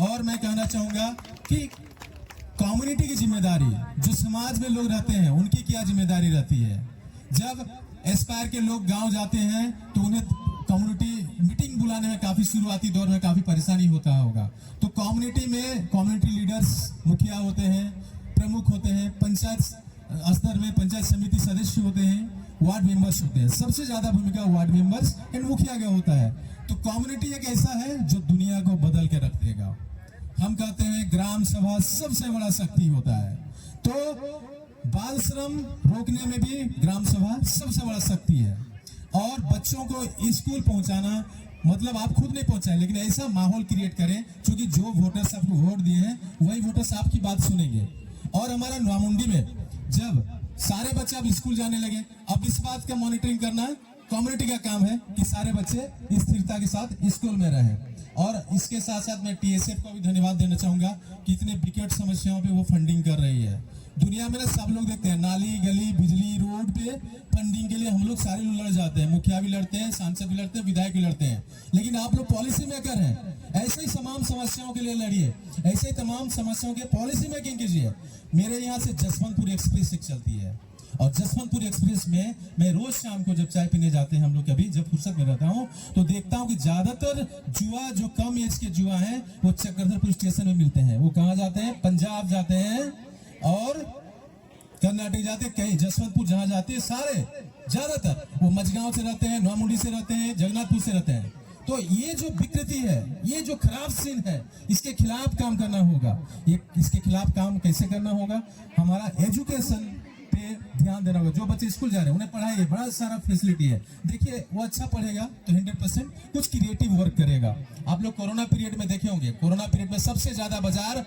और मैं कहना चाहूंगा कि कम्युनिटी की जिम्मेदारी, जो समाज में लोग रहते हैं उनकी क्या जिम्मेदारी रहती है। जब एस्पायर के लोग गांव जाते हैं तो उन्हें कम्युनिटी मीटिंग बुलाने में काफी शुरुआती दौर में काफी परेशानी होता होगा। तो कम्युनिटी में कम्युनिटी लीडर्स, मुखिया होते हैं, प्रमुख होते हैं, पंचायत स्तर में पंचायत समिति सदस्य होते हैं, वार्ड मेंबर्स होते हैं। सबसे ज्यादा भूमिका वार्ड मेंबर्स एंड मुखिया का होता है। तो कम्युनिटी एक ऐसा है जो दुनिया को बदल के रख देगा। हम कहते हैं ग्राम सभा सबसे बड़ा शक्ति होता है, तो बाल श्रम रोकने में भी ग्राम सभा सबसे बड़ा शक्ति है। और बच्चों को स्कूल पहुंचाना मतलब आप खुद नहीं पहुंचाएं, लेकिन ऐसा माहौल क्रिएट करें क्योंकि जो वोटर्स आपको वोट दिए हैं वही वोटर्स आपकी बात सुनेंगे। और हमारा नोआमुंडी में जब सारे बच्चे अब स्कूल जाने लगे, अब इस बात का मॉनिटरिंग करना कम्युनिटी का काम है कि सारे बच्चे स्थिरता के साथ स्कूल में रहें। और इसके साथ साथ मैं TSF को भी धन्यवाद देना चाहूंगा कि इतने विकट समस्याओं पे वो फंडिंग कर रही है। दुनिया में ना सब लोग देखते हैं नाली, गली, बिजली, रोड पे फंडिंग के लिए हम लोग सारे लोग लड़ जाते हैं, मुखिया भी लड़ते हैं, सांसद भी लड़ते हैं, विधायक भी लड़ते हैं, लेकिन आप लोग पॉलिसी मेकर हैं। ऐसे ही तमाम समस्याओं के लिए लड़िए, ऐसे ही तमाम समस्याओं के पॉलिसी मेकिंग कीजिए। मेरे यहाँ से जसवंतपुर एक्सप्रेस एक चलती है, और जसवंतपुर एक्सप्रेस में मैं रोज शाम को जब चाय पीने जाते हैं हम लोग, कभी जब फुर्सत में रहता हूँ तो देखता हूँ कि ज्यादातर जुआ, जो कम एज के जुआ हैं, वो चक्रधरपुर स्टेशन में मिलते हैं। वो कहाँ जाते हैं? पंजाब जाते हैं और कर्नाटक जाते हैं, कहीं जसवंतपुर जहाँ जाते हैं सारे ज्यादातर वो मझगांव से रहते हैं, नोआमुंडी से रहते हैं, जगन्नाथपुर से रहते हैं। तो ये जो विकृति है, ये जो खराब सीन है, इसके खिलाफ काम करना होगा। ये इसके खिलाफ काम कैसे करना होगा? हमारा एजुकेशन पे ध्यान देना होगा। जो बच्चे स्कूल जा रहे हैं उन्हें पढ़ाइए, बड़ा सारा फैसिलिटी है। देखिए वो अच्छा पढ़ेगा तो 100% कुछ क्रिएटिव वर्क करेगा। आप लोग कोरोना पीरियड में देखे होंगे, कोरोना पीरियड में सबसे ज्यादा बाजार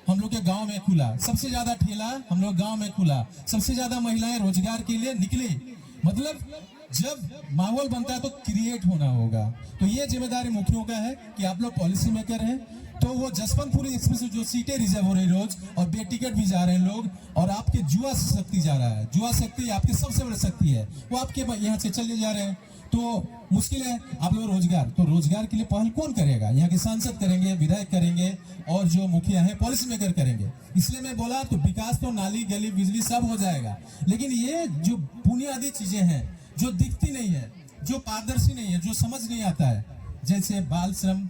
हम लोग के गांव में खुला, सबसे ज्यादा ठेला हम लोग गांव में खुला, सबसे ज्यादा महिलाएं रोजगार के लिए निकली। मतलब जब माहौल बनता है तो क्रिएट होना होगा। तो ये जिम्मेदारी मुखियों का है कि आप लोग पॉलिसी मेकर हैं। तो वो जसवंतपुर एक्सप्रेस जो सीटें रिजर्व हो रही रोज, और बेटिकट भी जा रहे हैं लोग, और आपके जुआ शक्ति जा रहा है। जुआ शक्ति आपकी सबसे बड़ी शक्ति है, वो आपके यहाँ से चले जा रहे हैं। तो मुश्किल है। आप लोग रोजगार, तो रोजगार के लिए पहल कौन करेगा? यहाँ के सांसद करेंगे, विधायक करेंगे, और जो मुखिया है पॉलिसी मेकर करेंगे। इसलिए मैं बोला तो विकास तो नाली, गली, बिजली सब हो जाएगा, लेकिन ये जो बुनियादी चीजें हैं जो दिखती नहीं है, जो पारदर्शी नहीं है, जो समझ नहीं आता है, जैसे बाल श्रम,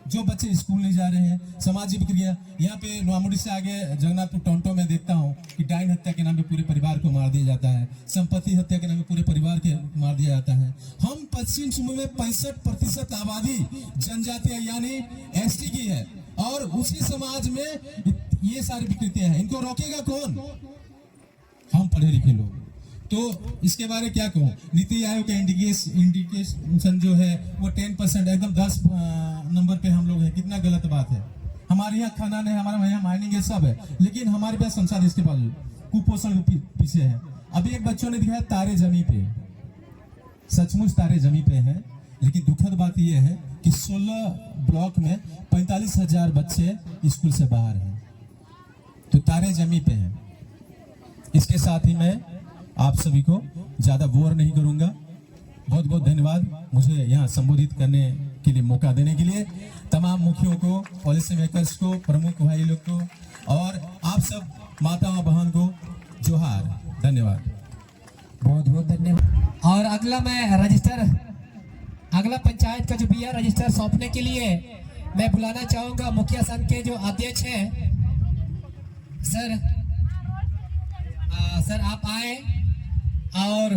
जो बच्चे स्कूल नहीं जा रहे हैं, सामाजिक विक्रिया। यहाँ पे नोआमुंडी से आगे जगन्नाथपुर टोंटो में देखता हूँ कि डाइन हत्या के नाम पे पूरे परिवार को मार दिया जाता है, संपत्ति हत्या के नाम पे पूरे परिवार के मार दिया जाता है। हम पश्चिम सूबे में 65% आबादी जनजातीय यानी ST की है, और उसी समाज में ये सारी विकृतियां हैं। इनको रोकेगा कौन? हम पढ़े लिखे लोग। तो इसके बारे में क्या कहूँ? नीति आयोग का इंडिकेशन जो है वो 10%, एकदम 10 नंबर पे हम लोग हैं। कितना गलत बात है। हमारे यहाँ खाना नहीं, हमारे यहाँ माइनिंग है, सब है, लेकिन हमारे पास संसाधन इसके बावजूद कुपोषण के पीछे है। अभी एक बच्चों ने दिखाया तारे जमी पे, सचमुच तारे जमी पे है, लेकिन दुखद बात यह है कि 16 ब्लॉक में 45,000 बच्चे स्कूल से बाहर हैं। तो तारे जमी पे हैं। इसके साथ ही मैं आप सभी को ज्यादा बोर नहीं करूंगा। बहुत बहुत धन्यवाद मुझे यहाँ संबोधित करने के लिए, मौका देने के लिए। तमाम मुखियों को, पॉलिसी मेकर्स को, प्रमुख भाई लोग को, और आप सब माता और बहन को जोहार। धन्यवाद,
बहुत बहुत धन्यवाद। और अगला मैं रजिस्टर अगला पंचायत का जो बीआर रजिस्टर सौंपने के लिए मैं बुलाना चाहूंगा मुखिया संघ के जो अध्यक्ष हैं सर। सर आप आए और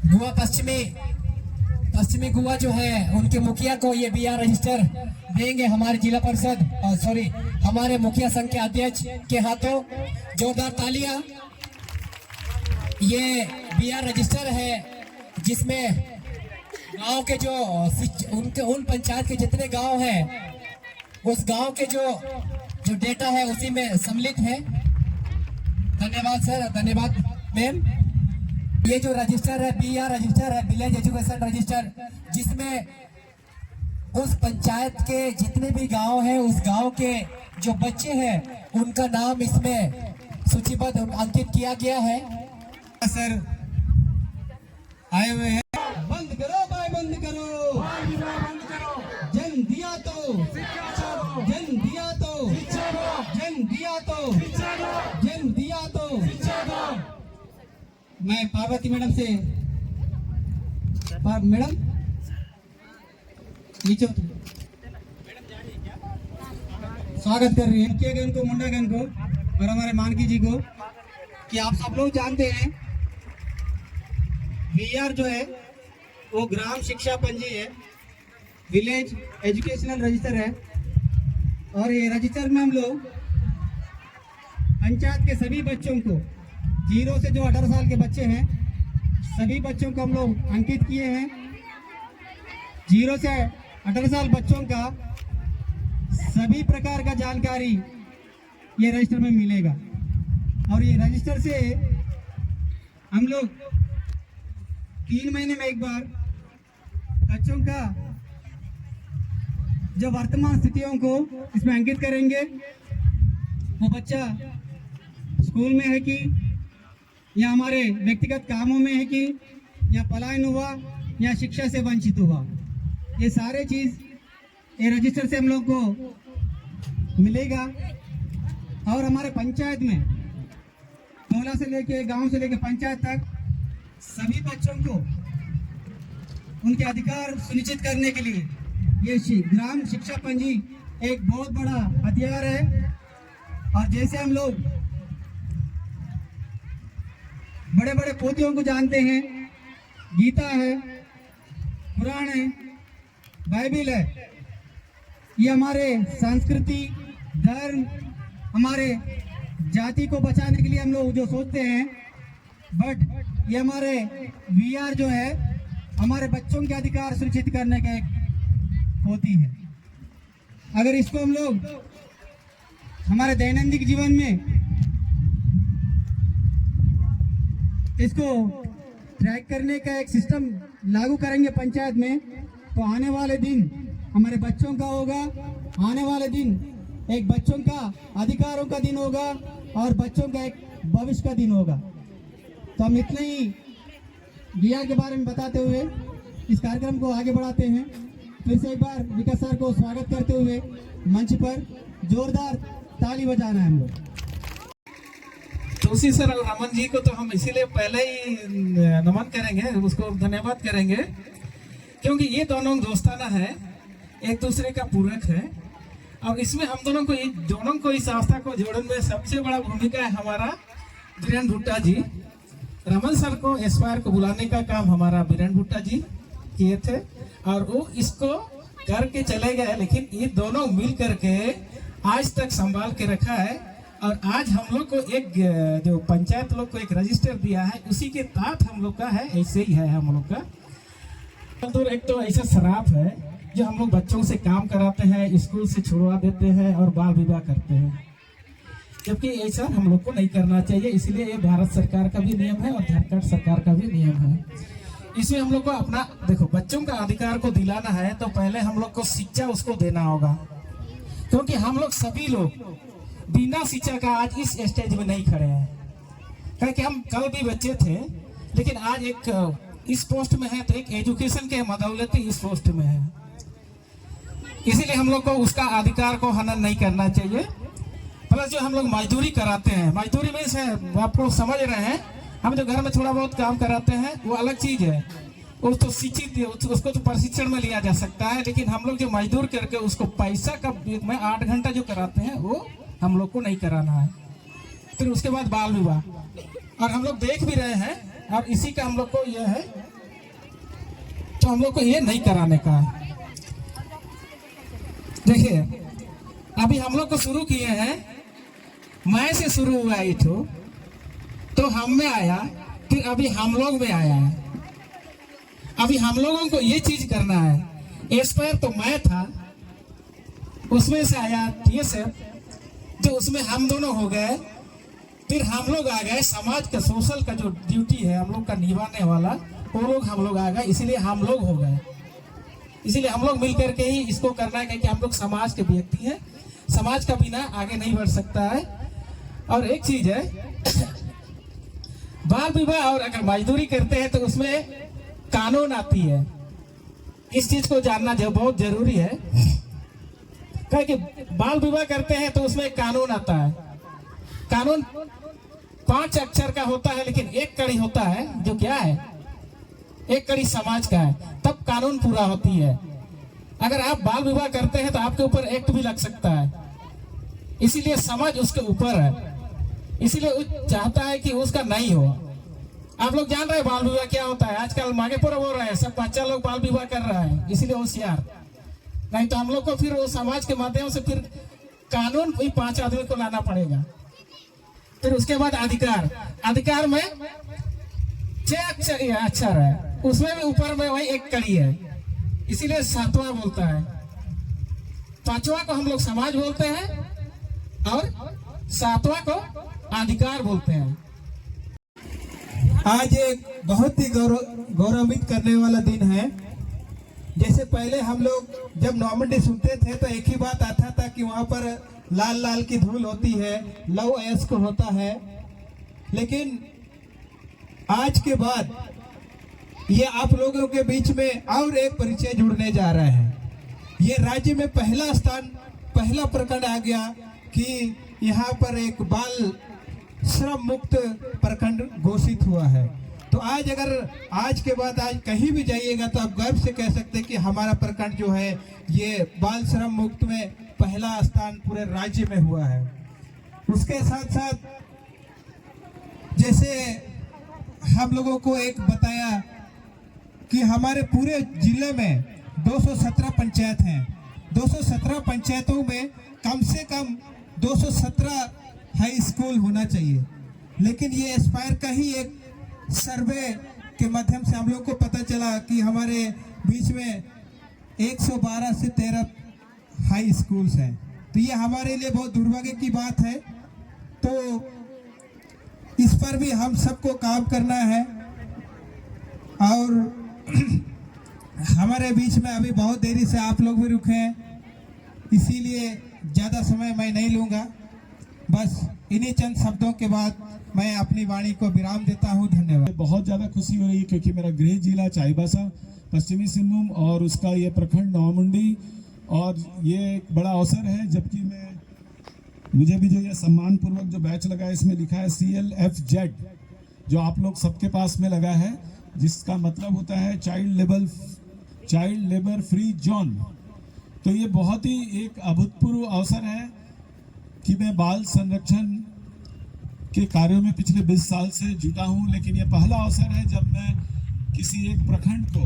गोवा पश्चिमी गोवा जो है उनके मुखिया को ये बीआर रजिस्टर देंगे हमारे जिला परिषद हमारे मुखिया संघ के अध्यक्ष के हाथों। जोरदार तालियां। ये बीआर रजिस्टर है जिसमें गांव के जो उन पंचायत के जितने गांव हैं उस गांव के जो डेटा है उसी में सम्मिलित है। धन्यवाद सर, धन्यवाद मैम। ये जो रजिस्टर है बीआर रजिस्टर है विलेज एजुकेशन रजिस्टर, जिसमें उस पंचायत के जितने भी गांव हैं उस गांव के जो बच्चे हैं उनका नाम इसमें सूचीबद्ध अंकित किया गया है।
सर आए हुए हैं। बंद करो भाई, बंद करो। जन दिया तो जन दिया तो जन दिया तो जन दिया तो। मैं पार्वती मैडम से मैडम नीचे स्वागत कर रही है मुखिया गण को, मुंडा गण को और हमारे मानकी जी को कि आप सब लोग जानते हैं बीआर जो है वो ग्राम शिक्षा पंजी है, विलेज एजुकेशनल रजिस्टर है। और ये रजिस्टर में हम लोग पंचायत के सभी बच्चों को 0 से जो 18 साल के बच्चे हैं सभी बच्चों को हम लोग अंकित किए हैं। 0 से 18 साल बच्चों का सभी प्रकार का जानकारी ये रजिस्टर में मिलेगा। और ये रजिस्टर से हम लोग 3 महीने में एक बार बच्चों का जो वर्तमान स्थितियों को इसमें अंकित करेंगे। वो बच्चा स्कूल में है कि या हमारे व्यक्तिगत कामों में है कि या पलायन हुआ या शिक्षा से वंचित हुआ, ये सारे चीज़ ये रजिस्टर से हम लोग को मिलेगा। और हमारे पंचायत में मोहल्ला से लेके गांव से लेके पंचायत तक सभी बच्चों को उनके अधिकार सुनिश्चित करने के लिए ये ग्राम शिक्षा पंजी एक बहुत बड़ा हथियार है। और जैसे हम लोग बड़े बड़े पोथियों को जानते हैं, गीता है, कुरान है, बाइबिल है, ये हमारे संस्कृति धर्म हमारे जाति को बचाने के लिए हम लोग जो सोचते हैं, बट ये हमारे बीआर जो है हमारे बच्चों के अधिकार सुरक्षित करने का एक होती है। अगर इसको हम लोग हमारे दैनंदिन जीवन में इसको ट्रैक करने का एक सिस्टम लागू करेंगे पंचायत में, तो आने वाले दिन हमारे बच्चों का होगा, आने वाले दिन एक बच्चों का अधिकारों का दिन होगा और बच्चों का एक भविष्य का दिन होगा। तो हम इतने ही बीआर के बारे में बताते हुए इस कार्यक्रम को आगे बढ़ाते हैं। फिर से एक बार विकास सर को स्वागत करते हुए मंच पर जोरदार ताली बजाना है हम लोग।
तुलसी सर और रमन जी को तो हम इसीलिए पहले ही नमन करेंगे, उसको धन्यवाद करेंगे, क्योंकि ये दोनों दोस्ताना है, एक दूसरे का पूरक है। और इसमें हम दोनों को इस आस्था को जोड़ने में सबसे बड़ा भूमिका है हमारा बीरेन भुट्टा जी। रमन सर को एस्पायर को बुलाने का काम हमारा बीरेन भुट्टा जी किए थे और वो इसको करके चले गए, लेकिन ये दोनों मिल करके आज तक संभाल के रखा है। और आज हम लोग को एक जो पंचायत लोग को एक रजिस्टर दिया है, उसी के तहत हम लोग का है, ऐसे ही है हम लोग का। एक तो ऐसा शराब है जो हम लोग बच्चों से काम कराते हैं, स्कूल से छुड़वा देते हैं और बाल विवाह करते हैं, जबकि ऐसा हम लोग को नहीं करना चाहिए। इसलिए ये भारत सरकार का भी नियम है और झारखंड सरकार का भी नियम है। इसमें हम लोग को अपना देखो बच्चों का अधिकार को दिलाना है तो पहले हम लोग को शिक्षा उसको देना होगा, क्योंकि हम लोग सभी लोग बिना शिक्षा का आज इस स्टेज में नहीं खड़े हैं। क्योंकि हम कल भी बच्चे थे, लेकिन आज एक इस पोस्ट में है तो एक एजुकेशन के बदौलत ही इस पोस्ट में है। इसीलिए हम लोग को उसका अधिकार को हनन नहीं करना चाहिए।
प्लस जो हम लोग मजदूरी कराते हैं, मजदूरी में से आप लोग समझ रहे हैं, हम जो घर में थोड़ा बहुत काम कराते हैं वो अलग चीज है, वो तो शिक्षित, उसको तो प्रशिक्षण में लिया जा सकता है, लेकिन हम लोग जो मजदूर करके उसको पैसा का में 8 घंटा जो कराते हैं वो हम लोग को नहीं कराना है। फिर उसके बाद बाल विवाह, और हम लोग देख भी रहे हैं, और इसी का हम लोग को ये है, तो हम लोग को ये नहीं कराने का है। देखिए अभी हम लोग को शुरू किए हैं, मैं से शुरू हुआ ये तो हम में आया, फिर अभी हम लोग में आया है। अभी हम लोगों को ये चीज करना है। एस्पायर तो मैं था, उसमें से आया ये सब, जो उसमें हम दोनों हो गए, फिर हम लोग आ गए, समाज का सोशल का जो ड्यूटी है हम लोग का निभाने वाला, वो लोग हम लोग आ गए, इसीलिए हम लोग हो गए। इसीलिए हम लोग मिलकर के ही इसको करना है, क्योंकि हम लोग समाज के व्यक्ति हैं, समाज का बिना आगे नहीं बढ़ सकता है। और एक चीज है, बाल विवाह और अगर मजदूरी करते हैं तो उसमें कानून आती है, इस चीज को जानना जो बहुत जरूरी है, क्योंकि बाल विवाह करते हैं तो उसमें कानून आता है। कानून 5 अक्षर का होता है, लेकिन एक कड़ी होता है, जो क्या है, एक कड़ी समाज का है, तब कानून पूरा होती है। अगर आप बाल विवाह करते हैं तो आपके ऊपर एक्ट भी लग सकता है, इसीलिए समाज उसके ऊपर है, इसीलिए वो चाहता है कि उसका नहीं हो। आप लोग जान रहे हैं बाल विवाह क्या होता है, आजकल मांगे पूरा हो रहा है, सब बच्चा लोग बाल विवाह कर रहा है, इसीलिए होशियार, नहीं तो हम लोग को फिर वो समाज के माध्यम से फिर कानून भी 5 आदमी को लाना पड़ेगा। फिर उसके बाद अधिकार, अधिकार में 6 अक्षर है, उसमें भी ऊपर में वही एक कड़ी है, इसीलिए 7वां बोलता है। 5वां को हम लोग समाज बोलते हैं और 7वां को अधिकार बोलते हैं।
आज एक बहुत ही गौरवित करने वाला दिन है। जैसे पहले हम लोग जब नॉर्मंडी सुनते थे तो एक ही बात आता था कि वहाँ पर लाल लाल की धूल होती है, लव अयस्क होता है, लेकिन आज के बाद ये आप लोगों के बीच में और एक परिचय जुड़ने जा रहा है। ये राज्य में पहला स्थान, पहला प्रखंड आ गया कि यहाँ पर एक बाल श्रम मुक्त प्रखंड घोषित हुआ है। तो आज अगर आज के बाद आज कहीं भी जाइएगा तो आप गर्व से कह सकते हैं कि हमारा प्रखंड जो है ये बाल श्रम मुक्त में पहला स्थान पूरे राज्य में हुआ है। उसके साथ साथ जैसे हम लोगों को एक बताया कि हमारे पूरे जिले में 217 पंचायत हैं। 217 पंचायतों में कम से कम 217 हाई स्कूल होना चाहिए, लेकिन ये एस्पायर का ही एक सर्वे के माध्यम से हम लोग को पता चला कि हमारे बीच में 112 से 13 हाई स्कूल्स हैं। तो ये हमारे लिए बहुत दुर्भाग्य की बात है। तो इस पर भी हम सबको काम करना है। और हमारे बीच में अभी बहुत देरी से आप लोग भी रुके हैं, इसीलिए ज़्यादा समय मैं नहीं लूँगा। बस इन्हीं चंद शब्दों के बाद मैं अपनी वाणी को विराम देता हूँ। धन्यवाद।
बहुत ज़्यादा खुशी हो रही है क्योंकि मेरा गृह जिला चाईबासा पश्चिमी सिंहभूम और उसका ये प्रखंड नौमुंडी, और ये एक बड़ा अवसर है। जबकि मुझे भी जो ये सम्मानपूर्वक जो बैच लगा है इसमें लिखा है CLFZ, जो आप लोग सबके पास में लगा है, जिसका मतलब होता है चाइल्ड लेबर फ्री जोन। तो ये बहुत ही एक अभूतपूर्व अवसर है कि मैं बाल संरक्षण के कार्यों में पिछले 20 साल से जुटा हूं, लेकिन ये पहला अवसर है जब मैं किसी एक प्रखंड को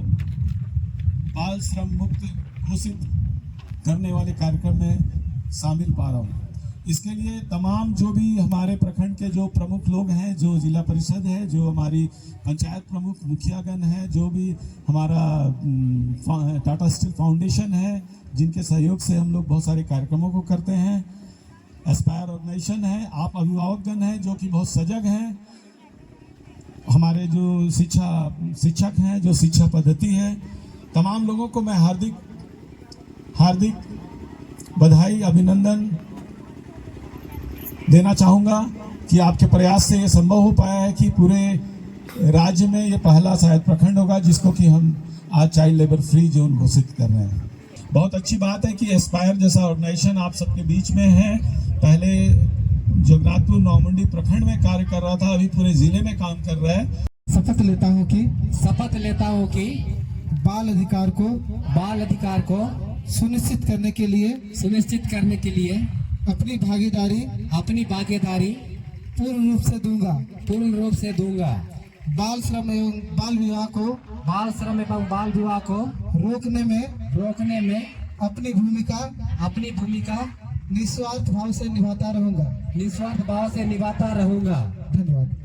बाल श्रम मुक्त घोषित करने वाले कार्यक्रम में शामिल पा रहा हूं। इसके लिए तमाम जो भी हमारे प्रखंड के जो प्रमुख लोग हैं, जो जिला परिषद है, जो हमारी पंचायत प्रमुख मुखियागण है, जो भी हमारा टाटा स्टील फाउंडेशन है, जिनके सहयोग से हम लोग बहुत सारे कार्यक्रमों को करते हैं, एस्पायर ऑर्गेनाइजेशन है, आप अभिभावकगण हैं जो कि बहुत सजग हैं, हमारे जो शिक्षक हैं, जो शिक्षा पद्धति है, तमाम लोगों को मैं हार्दिक बधाई अभिनंदन देना चाहूँगा कि आपके प्रयास से ये संभव हो पाया है कि पूरे राज्य में ये पहला शायद प्रखंड होगा जिसको कि हम आज चाइल्ड लेबर फ्री जोन घोषित कर रहे हैं। बहुत अच्छी बात है कि एस्पायर जैसा ऑर्गेनाइजेशन आप सबके बीच में है। पहले जगन्नाथपुर नौमंडी प्रखंड में कार्य कर रहा था, अभी पूरे जिले में काम कर रहा है।
शपथ लेता हूँ कि बाल अधिकार को सुनिश्चित करने के लिए अपनी भागीदारी पूर्ण रूप से दूंगा। बाल श्रम एवं बाल विवाह को रोकने में अपनी भूमिका निस्वार्थ भाव से निभाता रहूंगा। धन्यवाद।